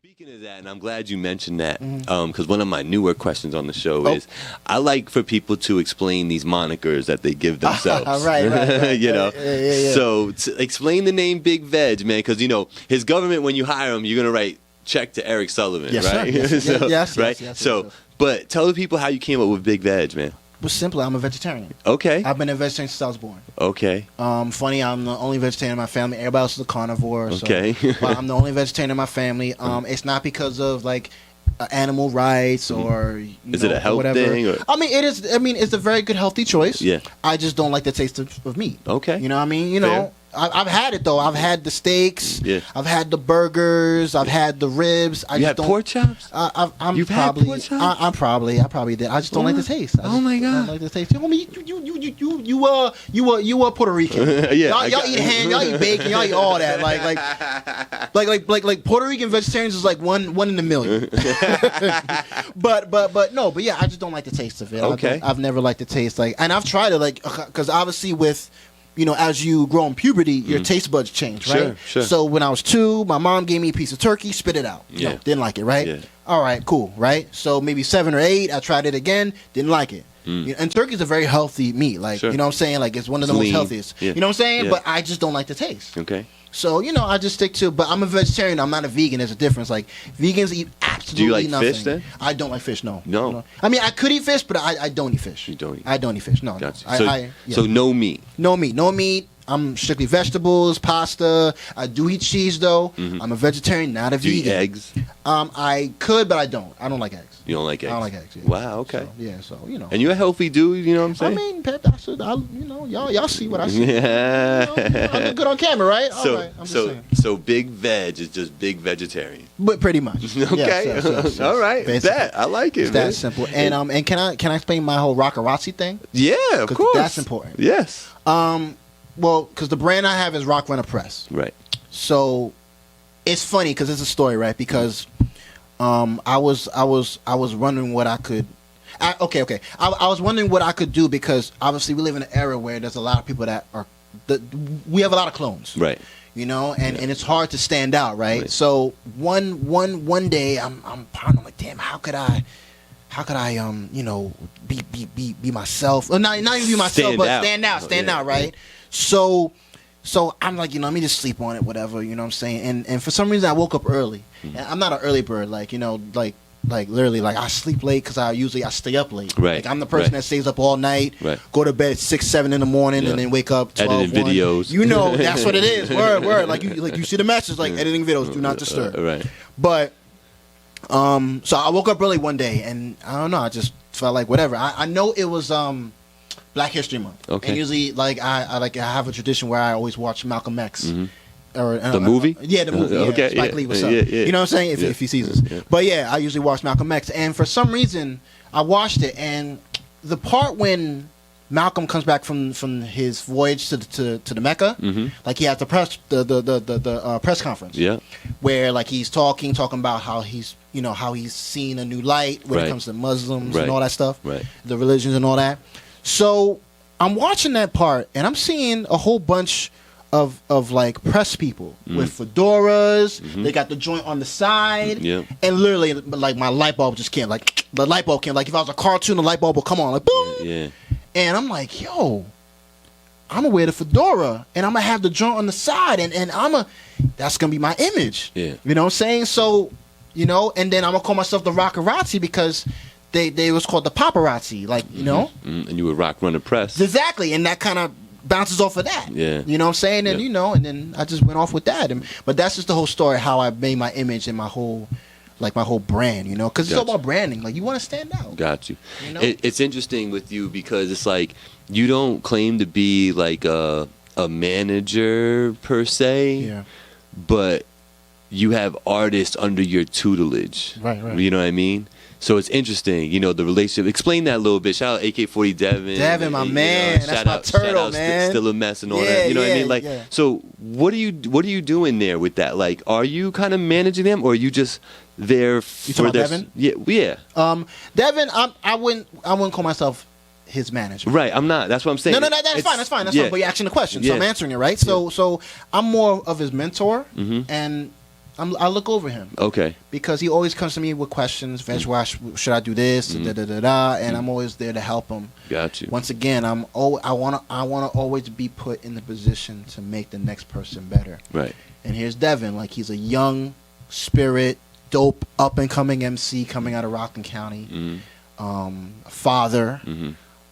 Speaking of that, and I'm glad you mentioned that, because one of my newer questions on the show is, I like for people to explain these monikers that they give themselves. Right. You know, Yeah. so explain the name Big Veg, man, because his government, when you hire him, you're gonna write check to Eric Sullivan, Yes, right? sir. Yes, right. yes, so, but tell the people how you came up with Big Veg, man. Well, simply, I'm a vegetarian. Okay. I've been a vegetarian since I was born. Okay. Funny, I'm the only vegetarian in my family. Everybody else is a carnivore. Okay. So, but I'm the only vegetarian in my family. It's not because of like animal rights or is it a health thing? Or? I mean, it is. I mean, it's a very good healthy choice. Yeah. I just don't like the taste of meat. Okay. You know what I mean? Fair. I've had it though. I've had the steaks. Yeah. I've had the burgers. I've had the ribs. You had pork chops? You've had pork chops? I probably did. I just don't like the taste. Oh my God. I don't like the taste. Homie, you Puerto Rican. Yeah. Y'all eat ham. Y'all eat bacon. Y'all eat all that. Like Puerto Rican vegetarians is like one in a million. but yeah, I just don't like the taste of it. Okay. I've never liked the taste and I've tried it because obviously with. As you grow in puberty, your taste buds change, right? Sure. So when I was 2, my mom gave me a piece of turkey, spit it out. Yeah. Didn't like it, right? Yeah. All right, cool, right? So maybe 7 or 8, I tried it again, didn't like it. And turkey's a very healthy meat, Sure. You know what I'm saying? Like it's one of the most healthiest. Yeah. You know what I'm saying? Yeah. But I just don't like the taste. Okay. So, I just stick to, but I'm a vegetarian, I'm not a vegan, there's a difference. Like, vegans eat absolutely Do you like nothing. fish then? I don't like fish, no. No. I mean, I could eat fish, but I don't eat fish. You don't eat I don't eat fish, no. Gotcha. So no meat? No meat. I'm strictly vegetables, pasta. I do eat cheese, though. I'm a vegetarian, not a Do you vegan. eat eggs? I could, but I don't. I don't like eggs. You don't like eggs? I don't like eggs. Yeah. Wow, okay. So. And you're a healthy dude, you know what I'm I saying? mean, Pep, y'all see what I see. Yeah. I look good on camera, right? All right. I'm just saying. So Big Veg is just big vegetarian. But pretty much. Okay. Yes. All right. Basically. That I like it. It's man. that simple. And can I explain my whole rockarazzi thing? Yeah, of 'Cause course. that's important. Yes. Well, because the brand I have is Rock Runner Press. Right. So it's funny because it's a story, right? Because I was wondering what I could. Okay. I was wondering what I could do because obviously we live in an era where there's a lot of people that are. We have a lot of clones. Right. And it's hard to stand out, right? So one day I'm pondering, I'm like, damn, how could I be myself? Or not even be myself, but stand out, right? So I'm like, let me just sleep on it, whatever, you know what I'm saying? And for some reason I woke up early. And I'm not an early bird, like literally, like I sleep late because I stay up late. Right. Like I'm the person that stays up all night, go to bed at 6, 7 in the morning, and then wake up 12, editing 1. videos. That's what it is. Word. Like you see the message, like editing videos, do not disturb. Right. But so I woke up early one day, and I don't know, I just felt like whatever. I know it was Black History Month. Okay. And usually, like I have a tradition where I always watch Malcolm X. Or, the movie? Yeah, the movie. Okay, Spike Lee, what's up? yeah. You know what I'm saying? If he sees us. Yeah. But yeah, I usually watch Malcolm X. And for some reason, I watched it, and the part when Malcolm comes back from his voyage to the Mecca, like he has the press conference, where like he's talking about how he's seen a new light when it comes to Muslims and all that stuff, the religions and all that. So I'm watching that part, and I'm seeing a whole bunch of like press people with fedoras. They got the joint on the side, and literally like my light bulb just came. Like the light bulb came. Like if I was a cartoon, the light bulb would come on, like boom. Yeah. And I'm like, yo, I'm gonna wear the fedora, and I'm gonna have the joint on the side, and that's gonna be my image. Yeah. You know what I'm saying? So, and then I'm gonna call myself the Rockarazzi because they was called the paparazzi, like And you would Rock Runner Press. Exactly, and that kind of bounces off of that. Yeah. You know what I'm saying? And and then I just went off with that. But that's just the whole story, how I made my image and my whole brand, because it's all about branding. Like you want to stand out. Got you. It's interesting with you because it's like you don't claim to be like a manager per se, but you have artists under your tutelage. Right. You know what I mean? So it's interesting, the relationship. Explain that a little bit. Shout out AK-40 Devin. Devin, my man. That's my turtle, man. Still a mess and all that. You know what I mean? Like, so what are you doing there with that? Like, are you kind of managing them, or are you just there for you talking about Devin? Yeah. Devin, I wouldn't call myself his manager. Right, I'm not. That's what I'm saying. No, that's fine. That's fine. But you're asking the question, so I'm answering it, right? So I'm more of his mentor, and I look over him. Okay. Because he always comes to me with questions. Veg, why should I do this? And I'm always there to help him. Got you. Once again, I wanna always be put in the position to make the next person better. Right. And here's Devin, like he's a young spirit, dope, up and coming MC coming out of Rockland County. A father.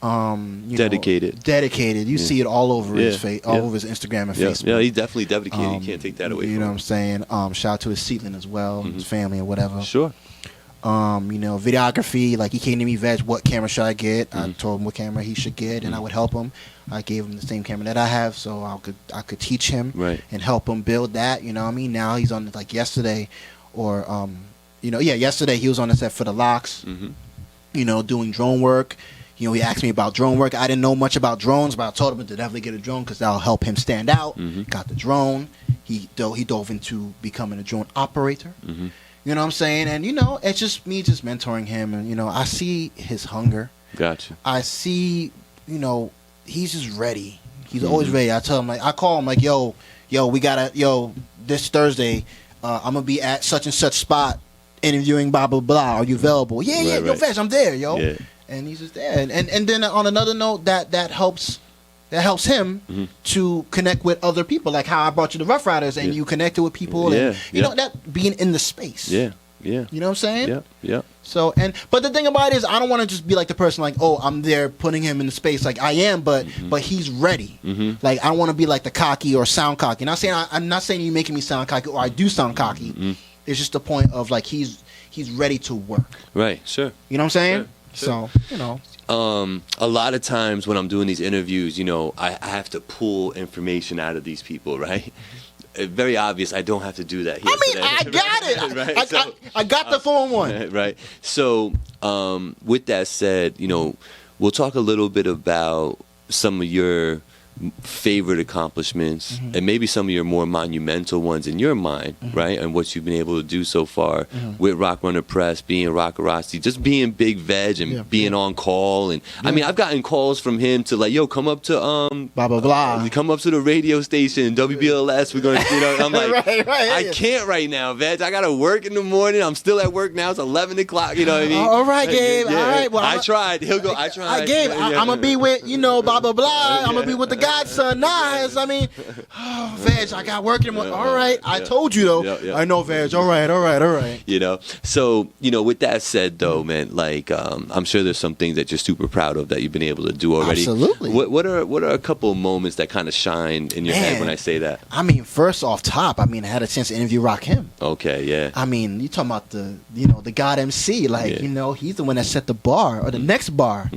Dedicated. Dedicated. You see it all over his face, all over his Instagram and Facebook. Yeah, he's definitely dedicated. You can't take that away from him. You know what I'm saying? Shout out to his seedling as well, his family and whatever. Sure. Videography, like he came to me, Veg, what camera should I get? I told him what camera he should get, and I would help him. I gave him the same camera that I have, so I could teach him and help him build that. You know what I mean? Now he's on, like yesterday, or yesterday he was on the set for the Locks. Doing drone work. He asked me about drone work. I didn't know much about drones, but I told him to definitely get a drone because that'll help him stand out. Got the drone. He dove into becoming a drone operator. You know what I'm saying? And, it's just me just mentoring him. And, I see his hunger. Gotcha. I see, he's just ready. He's always ready. I tell him, I call him, yo, we got to, this Thursday, I'm going to be at such and such spot interviewing blah, blah, blah. Are you available? Yeah, yo, Veg, I'm there, yo. Yeah. And he's just there. And then on another note, that helps him to connect with other people, like how I brought you to Rough Riders and you connected with people and that being in the space. Yeah. You know what I'm saying? Yeah. So but the thing about it is I don't want to just be like the person like, oh, I'm there putting him in the space like I am, but he's ready. Like I don't want to be like the cocky or sound cocky. I'm not saying you're making me sound cocky or I do sound cocky. It's just the point of like he's ready to work. Right, sure. You know what I'm saying? Sure. So, a lot of times when I'm doing these interviews, I have to pull information out of these people, right? Very obvious. I don't have to do that here. I got it. Right? I got the phone one. Right. So, with that said, we'll talk a little bit about some of your favorite accomplishments and maybe some of your more monumental ones in your mind, right? And what you've been able to do so far with Rock Runner Press, being Rockarazzi, just being Big Veg and being on call. And I mean, I've gotten calls from him to like, yo, come up to blah blah blah, come up to the radio station WBLS. We're gonna, I'm like, I can't right now, Veg. I gotta work in the morning. I'm still at work now. It's 11 o'clock. You know what I mean? All right, Gabe. All right. Well, I tried. He'll go. I tried. Gabe, I'm gonna be with blah blah blah. I'm gonna be with the godson Nas. I mean, Veg, I got work in the morning. All right, I told you though. I know, Veg. All right. So with that said though, man, like I'm sure there's some things that you're super proud of that you've been able to do already. Absolutely. What are a couple of moments that kind of shine in your head when I say that? I mean, first off top, I had a chance to interview Rakim. Okay, yeah. I mean, you talking about the God MC, like he's the one that set the bar or the next bar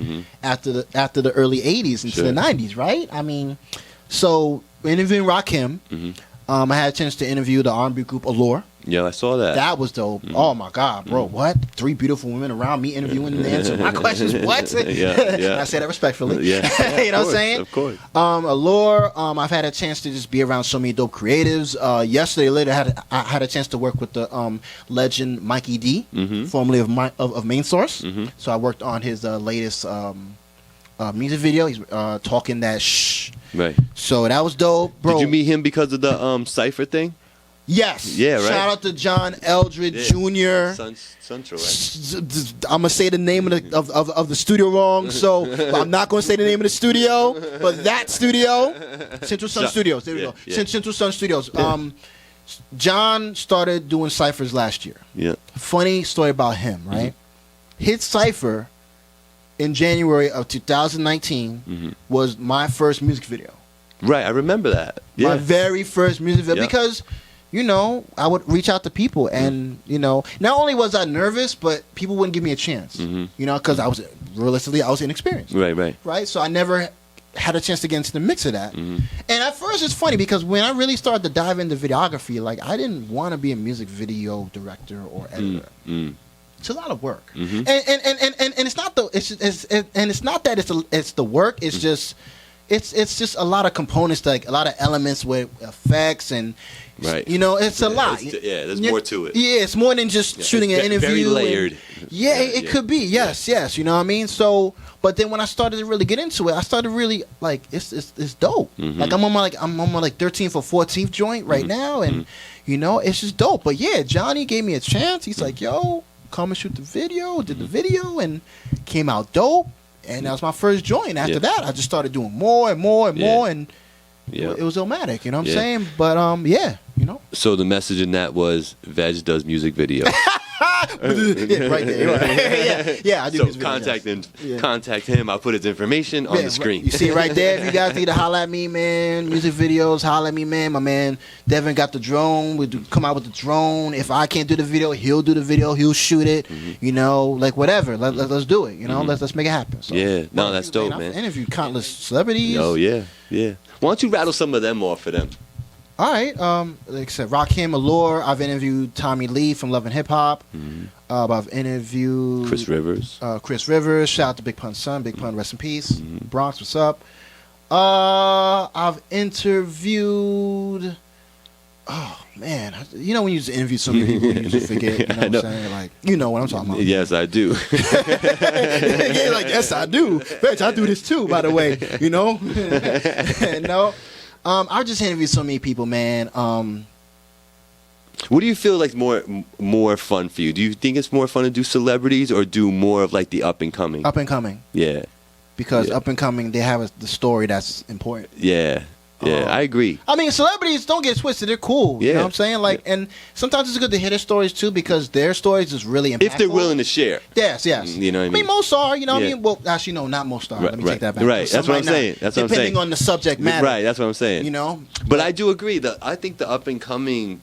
after the early '80s into the '90s, right? I mean, so interviewing Rakim, I had a chance to interview the R&B group Allure. Yeah, I saw that. That was dope. Oh my God, bro! What? 3 beautiful women around me interviewing and answering my questions. What? I say that respectfully. You know what I'm saying? Of course. Allure. I've had a chance to just be around so many dope creatives. Yesterday, I had a chance to work with the legend Mikey D, formerly of Main Source. So I worked on his latest music video. He's talking that shh. Right. So that was dope, bro. Did you meet him because of the Cypher thing? Yes. Yeah, right. Shout out to John Eldred Jr. Central, right? I'm gonna say the name of the studio wrong, so I'm not gonna say the name of the studio, but that studio, Central Sun Studios. There we go. Central Sun Studios. John started doing ciphers last year. Yeah. Funny story about him, right? His cipher in January of 2019 was my first music video. Right, I remember that. Yeah. My very first music video because. I would reach out to people and, not only was I nervous, but people wouldn't give me a chance, because I was inexperienced. Right. So I never had a chance to get into the mix of that. And at first it's funny because when I really started to dive into videography, like I didn't want to be a music video director or editor. It's a lot of work. And it's not it's the work. It's just it's just a lot of components, like a lot of elements with effects and it's a lot. There's more to it. Yeah, it's more than just shooting an interview. Very layered. Yeah, it could be. Yes, yes. You know what I mean? So, but then when I started to really get into it, I started really like it's dope. Like I'm on my 13th or 14th joint right now, and you know it's just dope. But yeah, Johnny gave me a chance. He's like, "Yo, come and shoot the video." Did the video and came out dope, and that was my first joint. After that, I just started doing more and more and more, and it was Illmatic. You know what I'm saying? But yeah, you know. So the message in that was Vegg does music videos. Yeah, right there. Yeah, I do. So contact him. I'll put his information on the screen. You see it right there. If you guys need to holler at me, man, music videos, holler at me, man. My man Devin got the drone. We come out with the drone. If I can't do the video, he'll do the video. He'll shoot it. You know, like whatever. Let's do it. You know, let's make it happen. So, yeah, no, that's dope, man. I've interviewed countless celebrities. Oh yeah. Why don't you rattle some of them off for them? All right, like I said, Rakim, Allure. I've interviewed Tommy Lee from Love and Hip Hop. I've interviewed Chris Rivers. Shout out to Big Pun's son. Big Pun, rest in peace. Bronx, what's up? I've interviewed. Oh man, you know when you just interview so many people, you just forget. You know what I'm saying? Like, you know what I'm talking about. Yes, I do. Yeah, like yes, I do. Bitch, I do this too. By the way, you know. No. I just interviewed so many people, man. What do you feel like more fun for you? Do you think it's more fun to do celebrities or do more of like the up and coming? Up and coming. Yeah. Because up and coming, they have the story that's important. Yeah. Yeah, I agree. I mean, celebrities, don't get twisted. They're cool. Yeah. You know what I'm saying? Like, and sometimes it's good to hear their stories, too, because their stories is really impactful. If they're willing to share. Yes. You know what I mean? I mean, most are, you know what I mean? Well, actually, no, not most are. Let me take that back. Right, that's what I'm saying. Depending on the subject matter. Right, that's what I'm saying. You know? But I do agree that I think the up-and-coming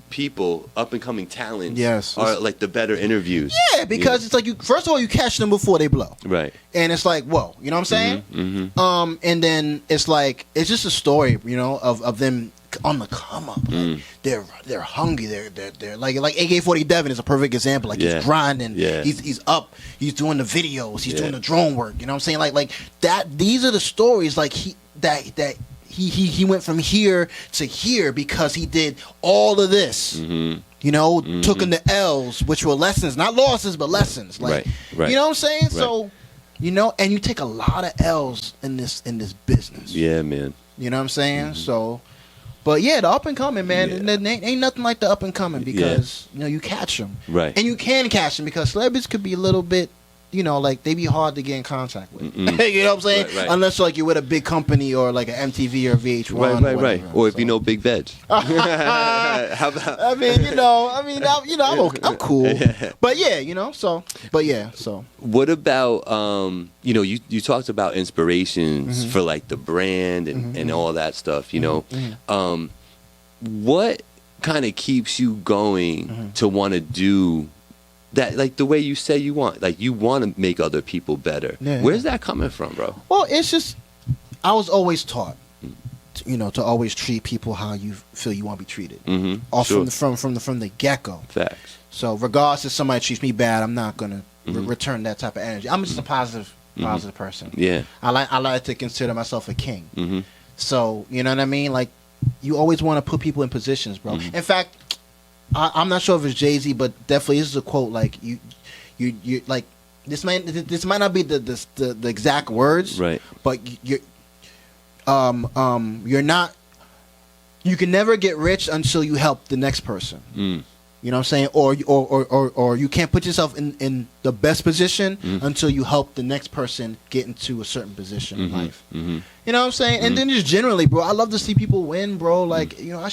people, up-and-coming talents are like the better interviews. Yeah, because it's like, first of all, you catch them before they blow. Right. And it's like, whoa, you know what I'm saying? And then it's like, it's just a story, you know, of them on the come up. Like, they're hungry. They're like AK-40 Devin is a perfect example. Like he's grinding. Yeah. He's up. He's doing the videos. He's doing the drone work. You know what I'm saying? Like that. These are the stories. Like he went from here to here because he did all of this. You know, took in the L's, which were lessons, not losses, but lessons. Like, right. You know what I'm saying? Right. So, you know, and you take a lot of L's in this business. Yeah, man. You know what I'm saying? So, but yeah, the up and coming, man, ain't nothing like the up and coming because you know you catch them, right? And you can catch them because celebrities could be a little bit. You know, like they be hard to get in contact with. You know what I'm saying? Right. Unless like you're with a big company or like an MTV or VH1. Right. Or if you know Big Vegg. How about? I'm cool. But yeah, you know. So. What about you know, you talked about inspirations for like the brand and all that stuff. You know, what kind of keeps you going to want to do that, like the way you say you want, like you want to make other people better. Where's that coming from, bro? Well, it's just I was always taught, you know, to always treat people how you feel you want to be treated. From the get go. Facts. So regardless if somebody treats me bad, I'm not gonna return that type of energy. I'm just a positive person. Yeah. I like to consider myself a king. So you know what I mean? Like you always want to put people in positions, bro. In fact. I'm not sure if it's Jay-Z, but definitely this is a quote. Like you like this might not be the exact words, right? But you're not. You can never get rich until you help the next person. You know what I'm saying? Or you can't put yourself in the best position until you help the next person get into a certain position in life. You know what I'm saying? And then just generally, bro, I love to see people win, bro. Like, you know,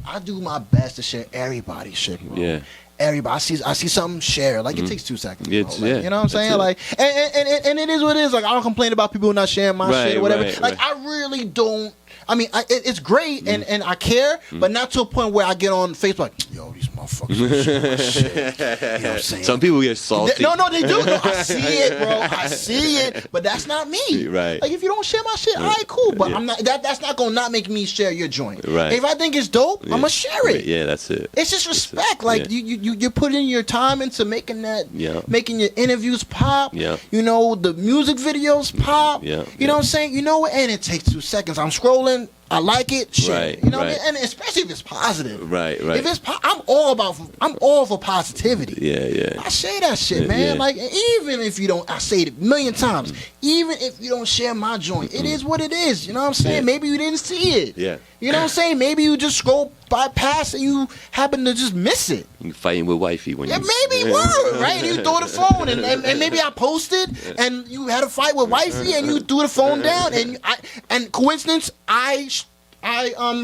I do my best to share everybody's shit, bro. Yeah. Everybody, I see something, share. Like, it takes 2 seconds, bro. Like, you know what I'm saying? Like, and it is what it is. Like, I don't complain about people not sharing my shit or whatever. Like, I really don't. I mean, it's great and I care, but not to a point where I get on Facebook like, yo, these motherfuckers share my shit. You know what I'm saying? Some people get salty. No, they do. No, I see it, bro. I see it, but that's not me. Right. Like if you don't share my shit, all right, cool. But I'm not. That's not gonna not make me share your joint. Right. If I think it's dope, I'm gonna share it. Yeah, that's it. It's just respect. Like you're putting your time into making that, making your interviews pop. Yeah. You know the music videos pop. Yeah. You know what I'm saying? You know what? And it takes 2 seconds. I'm scrolling. I like it. Share. Right, You know what I right. mean? And especially if it's positive. Right. If it's, I'm all for positivity. Yeah. I say that shit, man. Yeah. Like, even if you don't, I say it a million times. Even if you don't share my joint, it is what it is. You know what I'm saying? Yeah. Maybe you didn't see it. Yeah. You know what I'm saying? Maybe you just scroll by past and you happen to just miss it. You fighting with wifey when Yeah, you. maybe word, right? And you throw the phone, and maybe I posted, and you had a fight with wifey, and you threw the phone down, and coincidence, I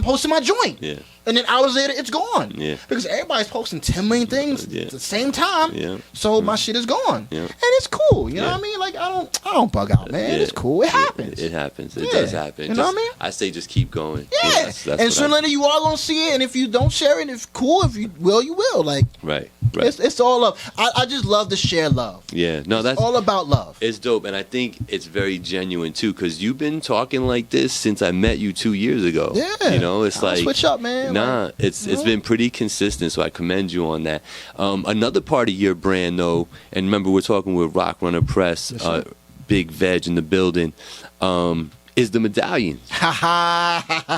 posted my joint. Yeah. And then hours later, it's gone. Yeah. Because everybody's posting 10 million things at the same time. Yeah. So my shit is gone. Yeah. And it's cool. You know what I mean? Like, I don't bug out, man. Yeah. It's cool. It happens. It happens. It Yeah. does happen. You know what I mean? I say just keep going. Yeah. That's and what sooner or later, you are going to see it. And if you don't share it, if cool. If you will, you will. Like, Right. it's all love. I just love to share love. Yeah. No, that's It's all about love. It's dope, and I think it's very genuine too, because you've been talking like this since I met you 2 years ago. Yeah. You know, it's I don't like switch up, man. Nah, Like, it's been pretty consistent, so I commend you on that. Another part of your brand, though, and remember we're talking with Rock Runner Press, Yes, sir. Big Veg in the building, is the medallions.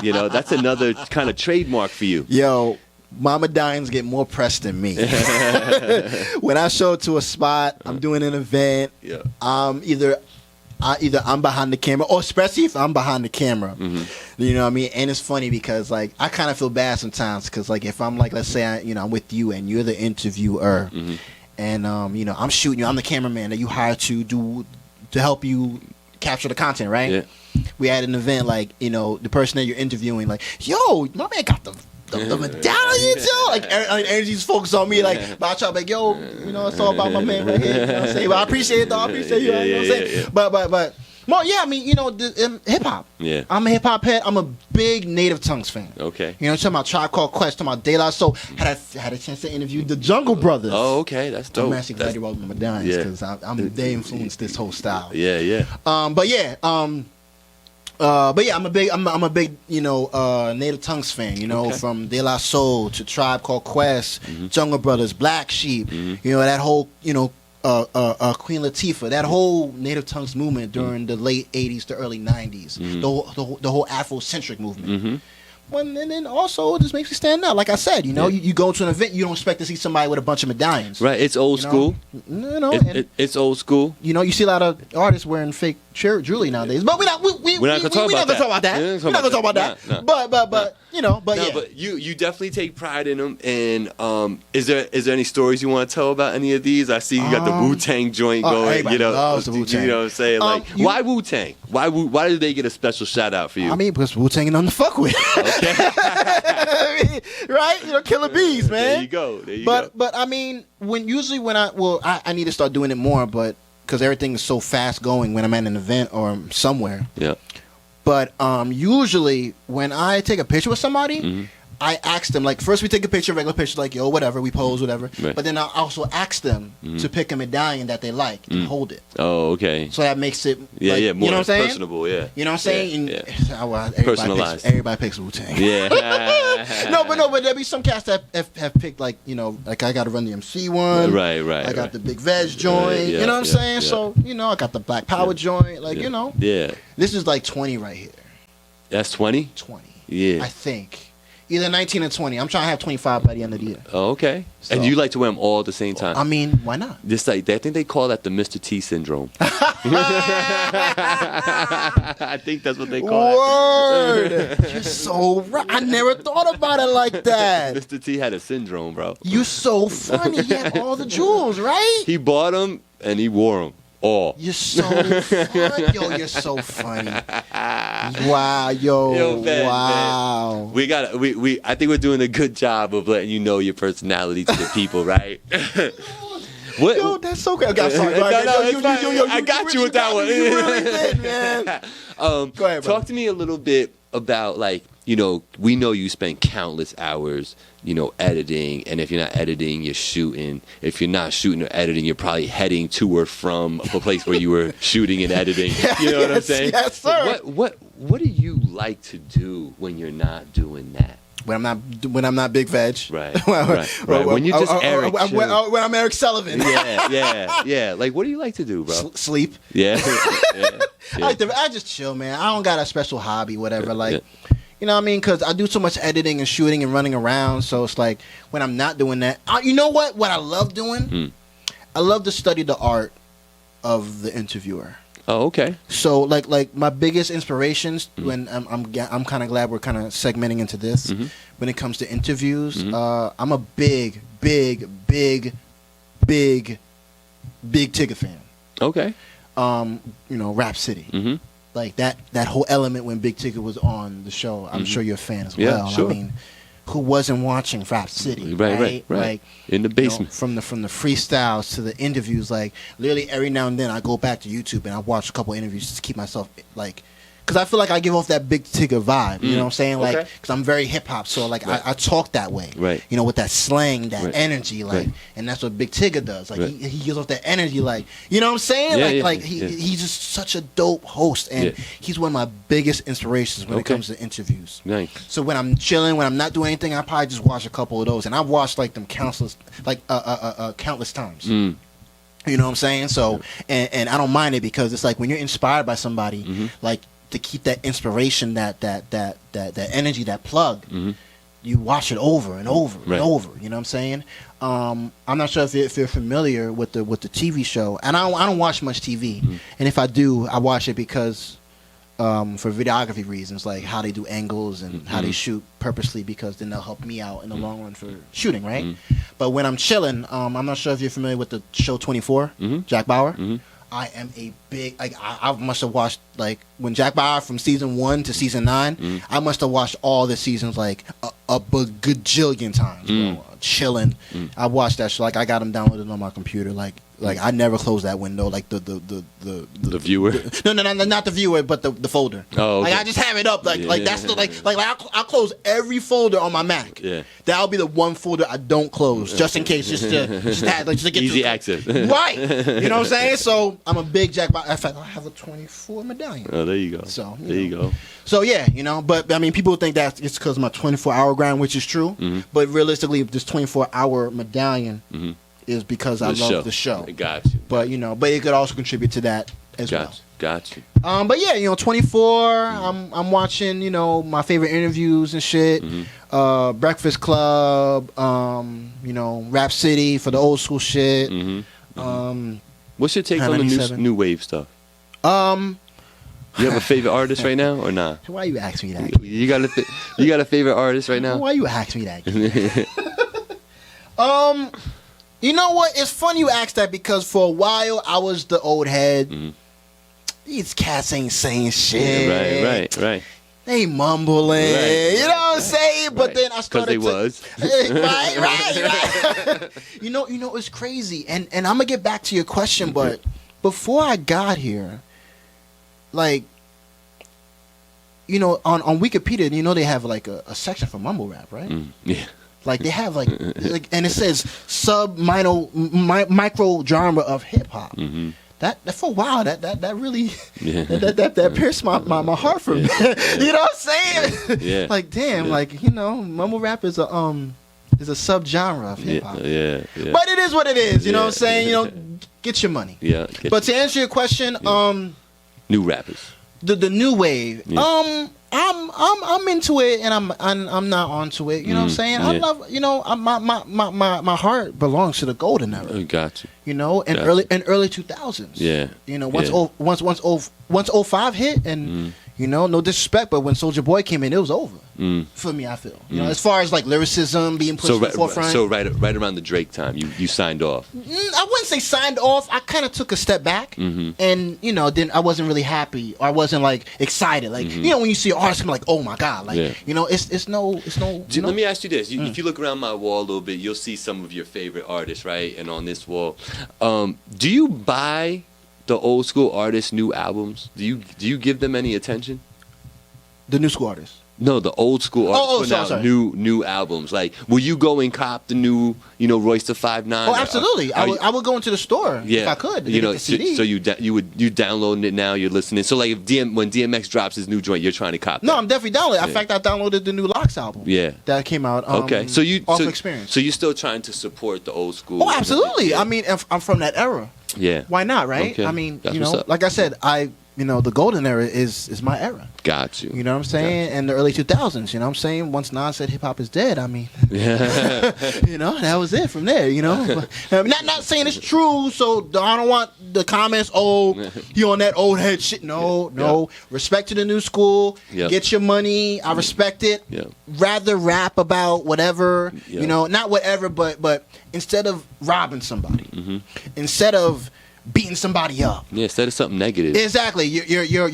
You know, that's another kind of trademark for you. Yo, my medallions get more press than me. When I show up to a spot, I'm doing an event. Yeah. Either I'm behind the camera, or especially if I'm behind the camera. You know what I mean? And it's funny because, like, I kind of feel bad sometimes because, like, if I'm like, let's say I'm with you and you're the interviewer, and I'm shooting you, I'm the cameraman that you hired to help you capture the content, right? Yeah. We had an event, like, the person that you're interviewing, like, yo, my man got the medallion, yo. Like, energy's focused on me, like, but I try to be like, yo, it's all about my man right here. You know what I'm saying? But I appreciate it, though. I appreciate you. You know what I'm saying? Yeah. But, well, yeah, I mean, hip hop. Yeah. I'm a hip hop head. I'm a big Native Tongues fan. Okay. You know, talking about Tribe Called Quest, talking about De La Soul. Had a chance to interview the Jungle Brothers. Oh, okay, that's dope. I'm actually glad you wrote my medallions because they influenced this whole style. Yeah. But yeah, I'm a big Native Tongues fan. Okay. From De La Soul to Tribe Called Quest, Jungle Brothers, Black Sheep. That whole Queen Latifah, that whole Native Tongues movement during the late '80s to early '90s, the whole Afrocentric movement. And then also it just makes me stand out. Like I said, you go to an event, you don't expect to see somebody with a bunch of medallions. Right, it's old school. It's old school. You see a lot of artists wearing fake jewelry nowadays. But we're not gonna talk about that. We're not gonna talk about that. No. But yeah. But you definitely take pride in them. And is there any stories you want to tell about any of these? I see you got the Wu-Tang joint going. Everybody loves the Wu-Tang. You know what I'm saying? Like, why Wu-Tang? Why did they get a special shout out for you? I mean, because Wu-Tang ain't nothing to fuck with. Okay. I mean, right? Killer bees, man. There you go. But I mean, when I need to start doing it more, but because everything is so fast going when I'm at an event or somewhere. Yeah. But usually when I take a picture with somebody, I ask them, like, first we take a picture, regular picture, like, yo, whatever, we pose, whatever. Right. But then I also ask them to pick a medallion that they like and hold it. Oh, okay. So that makes it, Yeah, like, more you know what I'm saying? personable, yeah. You know what I'm saying? Yeah, And Personalized. Everybody picks Wu-Tang. Yeah. No, but there be some cats that have picked, like, like I got to Run the MC one. Right. I got the Big Veg joint. You know what I'm saying? Yeah. So, I got the Black Power joint. Like, Yeah. This is like 20 right here. That's 20? 20. Yeah. I think. Either 19 or 20. I'm trying to have 25 by the end of the year. Oh, okay. So- And you like to wear them all at the same time? I mean, why not? Just like I think they call that the Mr. T syndrome. I think that's what they call Word. You're so right. I never thought about it like it. that. Mr. T had a syndrome, bro. You're so funny. You have all the jewels, right? He bought them and he wore them all. You're so funny. Yo, you're so funny. Wow, Yo, man, wow. We got we I think we're doing a good job of letting you know your personality to the people, right? What? Yo, that's so good. I'm sorry. No, it's fine. I got you with that one. You really did, man. Go ahead, bro. Talk to me a little bit about, like, we know you spend countless hours, editing, and if you're not editing, you're shooting. If you're not shooting or editing, you're probably heading to or from a place where you were shooting and editing. You know what I'm saying? Yes, sir. What do you like to do when you're not doing that? When I'm not Big Veg. Right. When you're just Eric. When I'm Eric Sullivan. Yeah. Like, what do you like to do, bro? Sleep. Yeah. I just chill, man. I don't got a special hobby, whatever. Like, You know what I mean? Because I do so much editing and shooting and running around. So it's like when I'm not doing that, you know what? What I love doing? I love to study the art of the interviewer. Oh, okay. So like my biggest inspirations when I'm kind of glad we're kind of segmenting into this when it comes to interviews. I'm a big Tigger fan. Okay. You know, Rap City. Like that whole element when Big Tigger was on the show. I'm sure you're a fan as well. Sure. I mean, who wasn't watching Rap City? Right. Like in the basement. You know, from the freestyles to the interviews. Like literally every now and then I go back to YouTube and I watch a couple interviews just to keep myself like. Because I feel like I give off that Big Tigger vibe, you know what I'm saying? Like, because I'm very hip hop, so like I talk that way, you know, with that slang, that energy, like, and that's what Big Tigger does. Like, he gives off that energy, like, you know what I'm saying? He's just such a dope host, and he's one of my biggest inspirations when it comes to interviews. Nice. So when I'm chilling, when I'm not doing anything, I probably just watch a couple of those, and I've watched like them countless times. You know what I'm saying? So, and I don't mind it because it's like when you're inspired by somebody, like. To keep that inspiration, that energy, that plug, you watch it over and over and over. You know what I'm saying? I'm not sure if you're familiar with the TV show, and I don't watch much TV, and if I do, I watch it because for videography reasons, like how they do angles and how they shoot purposely, because then they'll help me out in the long run for shooting, right? But when I'm chilling, I'm not sure if you're familiar with the show 24, Jack Bauer. I am a big, like, I must have watched, like, when Jack Bauer from season 1 to season 9, I must have watched all the seasons, like, a gajillion times, bro. Chilling. I watched that show, like, I got them downloaded on my computer, like I never close that window, like the viewer. No, not the viewer, but the folder. Oh, okay. Like I just have it up, that's the like I'll close every folder on my Mac. Yeah, that'll be the one folder I don't close, just in case, just to get easy access. Right, you know what I'm saying? So I'm a big Jack Bauer. In fact, I have a 24 medallion. Oh, there you go. So there you go. So yeah, you know, but I mean, people think that it's because of my 24-hour grind, which is true. But realistically, this 24-hour medallion is because I love the show. I got you. But you know, but it could also contribute to that as well. Got you. But yeah, you know, 24. I'm watching, you know, my favorite interviews and shit. Breakfast Club. You know, Rap City for the old school shit. What's your take on the new wave stuff? You have a favorite artist right now or not? Nah? Why you ask me that? You got a favorite artist right now? Why you ask me that? You know what? It's funny you ask that because for a while I was the old head. These cats ain't saying shit. Yeah, right. They mumbling. You know what I'm saying? But then I started because right. You know, it's crazy. And I'm gonna get back to your question, but before I got here, like, you know, on Wikipedia, you know, they have like a section for mumble rap, right? Yeah. Like they have like and it says micro genre of hip hop. That for a while that really that pierced my heart for me. You know what I'm saying? Yeah. Like damn, like, you know, mumble rap is a subgenre of hip hop. Yeah. But it is what it is. You know what I'm saying? You know, get your money. Yeah. But to answer your question, new rappers. The new wave. Yeah. I'm into it, and I'm not onto it. You know what I'm saying? I love, you know, my heart belongs to the golden era. Got you. You know, and early 2000s. Yeah. You know, once 05 hit, and you know, no disrespect, but when Soulja Boy came in, it was over for me. I feel, you know, as far as like lyricism being pushed to the forefront. So right around the Drake time, you signed off. I wouldn't say signed off. I kind of took a step back, and you know, then I wasn't really happy, or I wasn't like excited. Like you know, when you see an artist come, like, oh my god, like you know, it's no. Dude, let me ask you this: if you look around my wall a little bit, you'll see some of your favorite artists, right? And on this wall, do you buy the old school artists' new albums? Do you give them any attention? The new school artists? No, the old school artists putting out new albums. Like, will you go and cop the new, you know, Royce the 5'9"? Oh, absolutely. I would go into the store if I could. You know, so you downloading it now, you're listening. So like, when DMX drops his new joint, you're trying to cop that. No, I'm definitely downloading. In fact, I downloaded the new Locks album. Yeah, that came out. Okay, so Experience. So you're still trying to support the old school. Oh, absolutely. I mean, I'm from that era. Yeah. Why not, right? Okay. I mean, That's you know, like I said, the golden era is my era. Got you. You know what I'm saying? And the early 2000s. You know what I'm saying? Once Nas said hip hop is dead, I mean, that was it from there. But, not saying it's true. So I don't want the comments. Oh, you on that old head shit? No. Respect to the new school. Get your money. I respect it. Rather rap about whatever. Not whatever, but instead of robbing somebody, instead of beating somebody up. Yeah, instead of something negative. Exactly. You're doing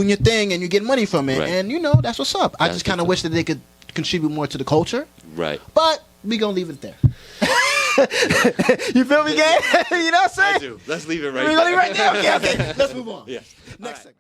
your thing and you're getting money from it. Right. And that's what's up. I just kind of wish that they could contribute more to the culture. Right. But we gonna leave it there. You feel me, gang? You know what I'm saying? I do. Let's leave it right there. We're gonna leave it right there. Okay. Let's move on. Yeah. Next segment.